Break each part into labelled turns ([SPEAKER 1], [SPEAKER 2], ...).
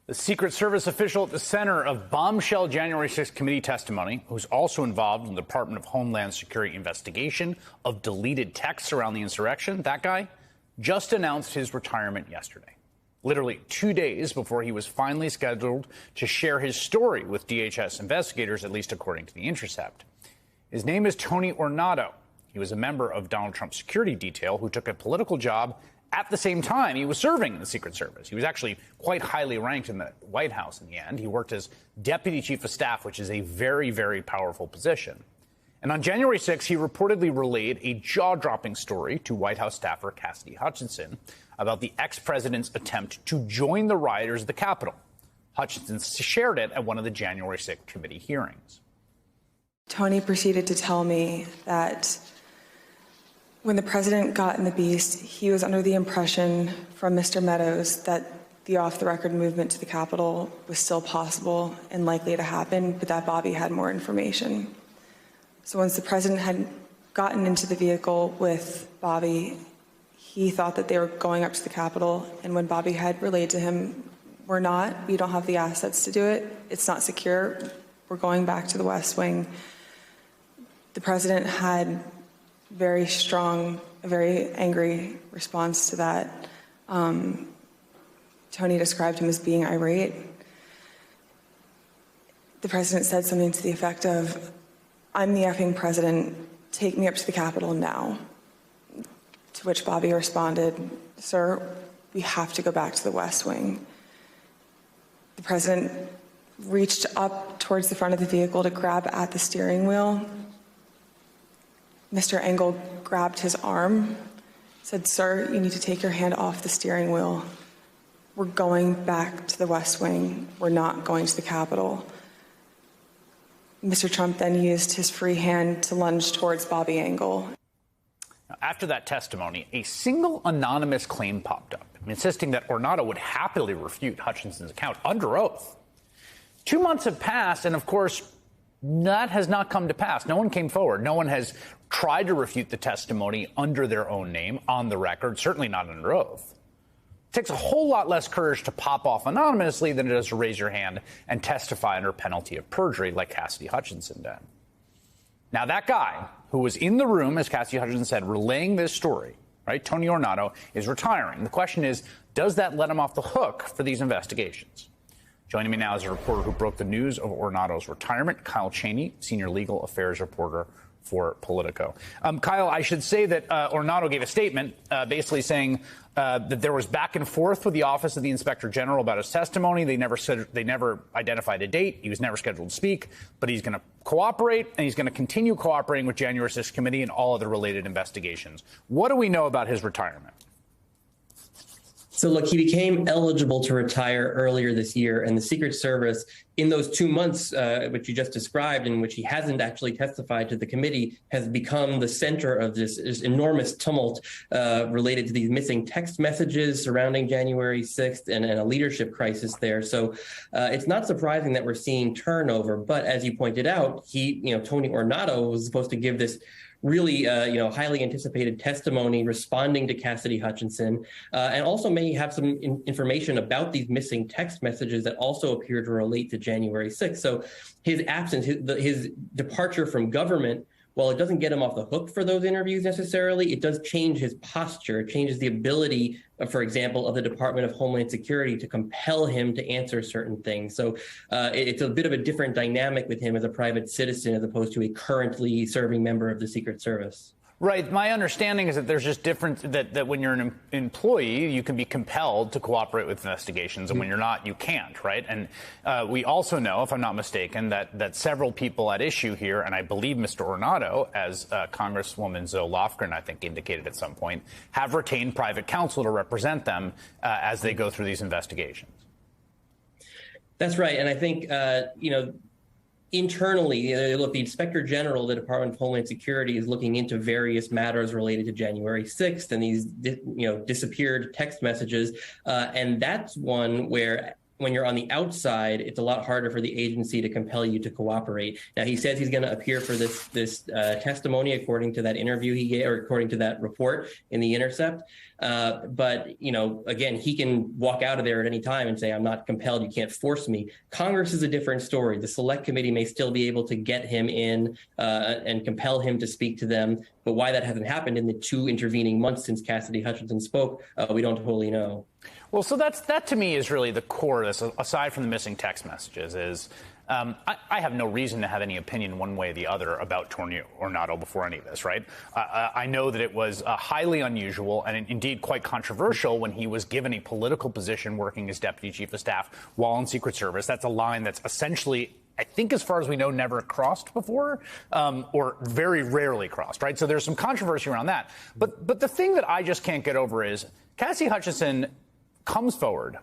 [SPEAKER 1] The Secret Service official at the center of bombshell January 6th committee testimony, who's also involved in the Department of Homeland Security investigation of deleted texts around the insurrection, that guy just announced his retirement yesterday, literally 2 days before he was finally scheduled to share his story with DHS investigators, at least according to The Intercept. His name is Tony Ornato. He was a member of Donald Trump's security detail who took a political job at the same time he was serving in the Secret Service. He was actually quite highly ranked in the White House in the end. He worked as Deputy Chief of Staff, which is a very, very powerful position. And on January 6th, he reportedly relayed a jaw-dropping story to White House staffer Cassidy Hutchinson about the ex-president's attempt to join the rioters at the Capitol. Hutchinson shared it at one of the January 6th committee hearings.
[SPEAKER 2] Tony proceeded to tell me that when the president got in the beast, he was under the impression from Mr. Meadows that the off-the-record movement to the Capitol was still possible and likely to happen, but that Bobby had more information. So once the president had gotten into the vehicle with Bobby, he thought that they were going up to the Capitol, and when Bobby had relayed to him, we don't have the assets to do it, it's not secure, we're going back to the West Wing, the president had very strong, a very angry response to that. Tony described him as being irate. The president said something to the effect of, "I'm the effing president, take me up to the Capitol now." To which Bobby responded, "Sir, we have to go back to the West Wing." The president reached up towards the front of the vehicle to grab at the steering wheel. Mr. Engel grabbed his arm, said, "Sir, you need to take your hand off the steering wheel. We're going back to the West Wing. We're not going to the Capitol." Mr. Trump then used his free hand to lunge towards Bobby Engel.
[SPEAKER 1] After that testimony, a single anonymous claim popped up, insisting that Ornato would happily refute Hutchinson's account under oath. 2 months have passed, and of course, that has not come to pass. No one came forward. No one has tried to refute the testimony under their own name, on the record, certainly not under oath. It takes a whole lot less courage to pop off anonymously than it does to raise your hand and testify under penalty of perjury like Cassidy Hutchinson did. Now, that guy who was in the room, as Cassidy Hutchinson said, relaying this story, right, Tony Ornato, is retiring. The question is, does that let him off the hook for these investigations? Joining me now is a reporter who broke the news of Ornato's retirement, Kyle Cheney, senior legal affairs reporter for Politico. Kyle, I should say that Ornato gave a statement basically saying that there was back and forth with the Office of the Inspector General about his testimony. They never identified a date. He was never scheduled to speak, but he's going to cooperate, and he's going to continue cooperating with January 6th committee and all other related investigations. What do we know about his retirement?
[SPEAKER 3] So, look, he became eligible to retire earlier this year, and the Secret Service, in those 2 months, which you just described, in which he hasn't actually testified to the committee, has become the center of this enormous tumult related to these missing text messages surrounding January 6th and a leadership crisis there. So it's not surprising that we're seeing turnover. But as you pointed out, Tony Ornato was supposed to give this really, highly anticipated testimony responding to Cassidy Hutchinson, and also may have some information about these missing text messages that also appear to relate to January 6th. So his absence, his departure from government, while it doesn't get him off the hook for those interviews necessarily, it does change his posture. It changes the ability, for example, of the Department of Homeland Security to compel him to answer certain things. So it's a bit of a different dynamic with him as a private citizen as opposed to a currently serving member of the Secret Service.
[SPEAKER 1] Right. My understanding is that there's just difference that when you're an employee, you can be compelled to cooperate with investigations, and when you're not, you can't. Right. And we also know, if I'm not mistaken, that several people at issue here, and I believe Mr. Ornato, as Congresswoman Zoe Lofgren, I think, indicated at some point, have retained private counsel to represent them as they go through these investigations.
[SPEAKER 3] That's right. And I think, internally, look, the Inspector General of the Department of Homeland Security is looking into various matters related to January 6th and these, disappeared text messages. And that's one where when you're on the outside, it's a lot harder for the agency to compel you to cooperate. Now, he says he's going to appear for this testimony, according to that interview he gave, or according to that report in The Intercept. But, again, he can walk out of there at any time and say, I'm not compelled. You can't force me. Congress is a different story. The Select Committee may still be able to get him in and compel him to speak to them. But why that hasn't happened in the 2 intervening months since Cassidy Hutchinson spoke, we don't wholly know. Well, so that to me is really the core of this, aside from the missing text messages, is I have no reason to have any opinion one way or the other about Tornado before any of this, right? I know that it was highly unusual and indeed quite controversial when he was given a political position working as Deputy Chief of Staff while in Secret Service. That's a line that's essentially, I think, as far as we know, never crossed before, or very rarely crossed, right? So there's some controversy around that. But the thing that I just can't get over is Cassidy Hutchinson comes forward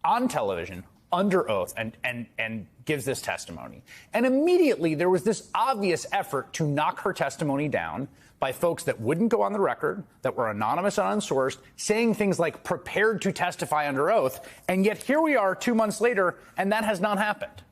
[SPEAKER 3] on television under oath and gives this testimony. And immediately there was this obvious effort to knock her testimony down by folks that wouldn't go on the record, that were anonymous and unsourced, saying things like prepared to testify under oath. And yet here we are 2 months later, and that has not happened.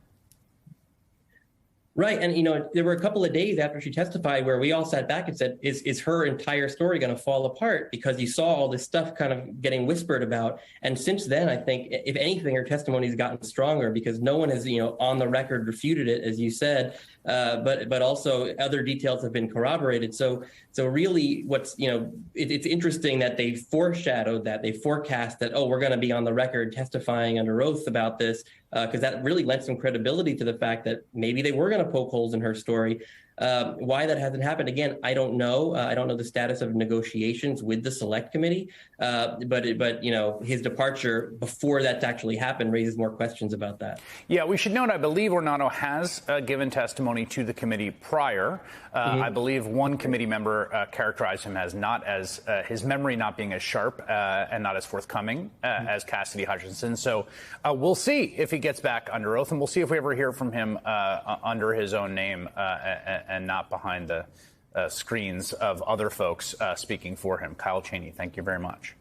[SPEAKER 3] Right. And, there were a couple of days after she testified where we all sat back and said, is her entire story going to fall apart? Because you saw all this stuff kind of getting whispered about. And since then, I think, if anything, her testimony has gotten stronger because no one has, on the record refuted it, as you said. But also other details have been corroborated. So really what's, it's interesting that they foreshadowed that, they forecast that, we're going to be on the record testifying under oath about this, because that really lent some credibility to the fact that maybe they were going to poke holes in her story. Why that hasn't happened, again, I don't know. I don't know the status of negotiations with the Select Committee. But his departure before that's actually happened raises more questions about that. Yeah, we should note, I believe Ornato has given testimony to the committee prior. I believe one committee member characterized him as his memory not being as sharp and not as forthcoming as Cassidy Hutchinson. So we'll see if he gets back under oath, and we'll see if we ever hear from him under his own name and not behind the screens of other folks speaking for him. Kyle Cheney, thank you very much.